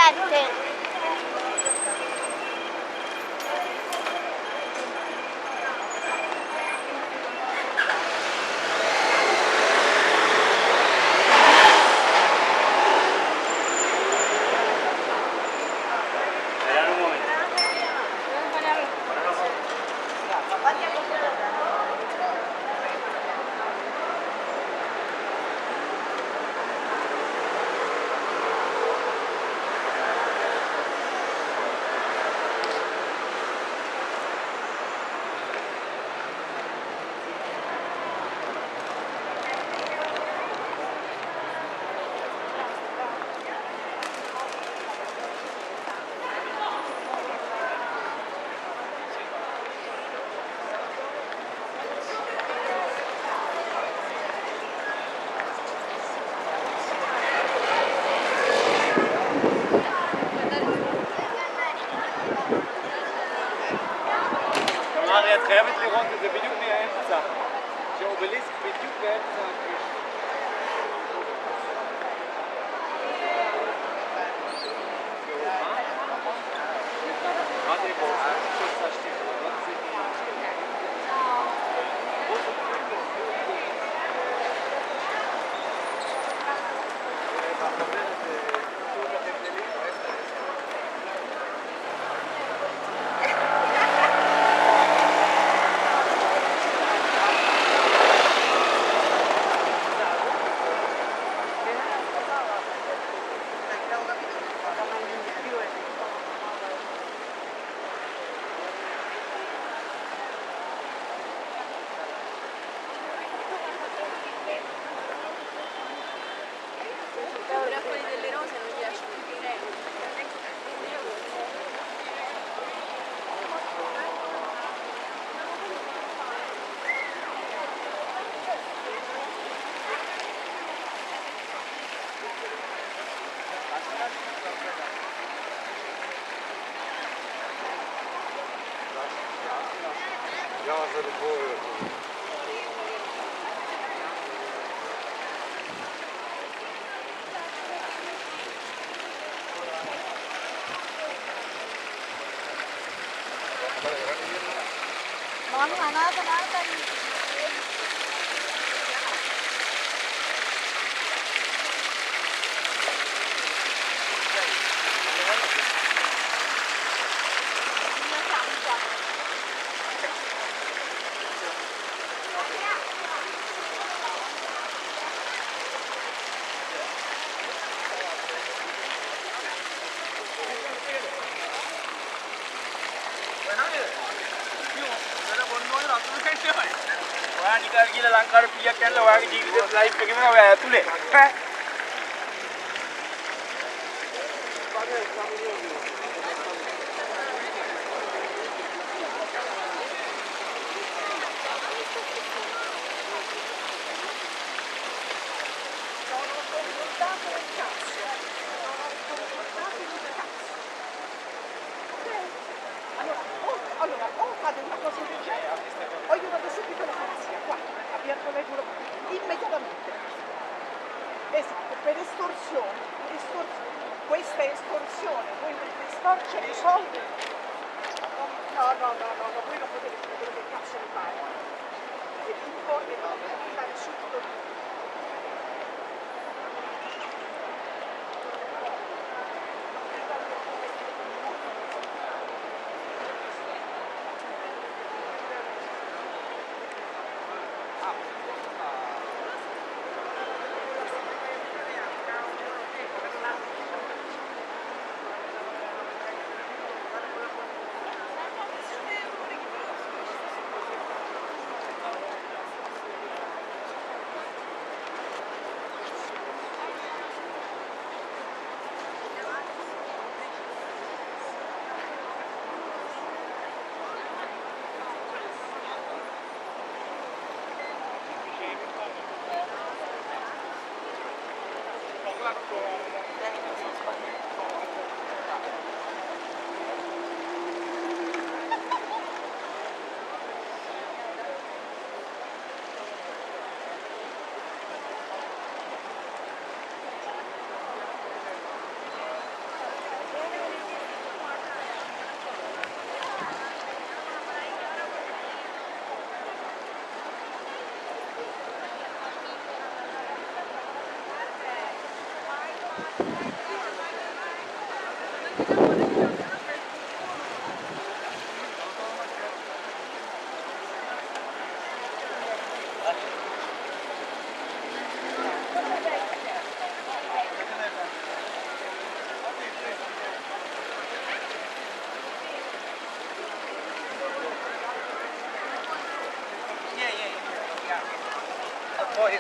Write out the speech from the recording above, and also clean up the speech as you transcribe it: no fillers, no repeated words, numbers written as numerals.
7. חייבת לראות את זה בדיוק מהאמצע, שהאובליסק בדיוק באמצע הכביש. מה זה פה? Ja, so eine Folie. Mami, nada. නිකන් ගිහලා ලංකාවට පියක් යනලා ඔයාගේ ජීවිතේ ලයිෆ් එකේම ඔයා ඇතුලේ ඈ Allora, o fate una cosa del genere, o io vado subito alla polizia, qua, a Via Colegio, immediatamente. Esatto, per estorsione. Questa è estorsione, voi volete estorcere i soldi? No, voi non potete fare quello che cazzo vi pare. E vi informi, dovete andare subito lì. Yeah. Poi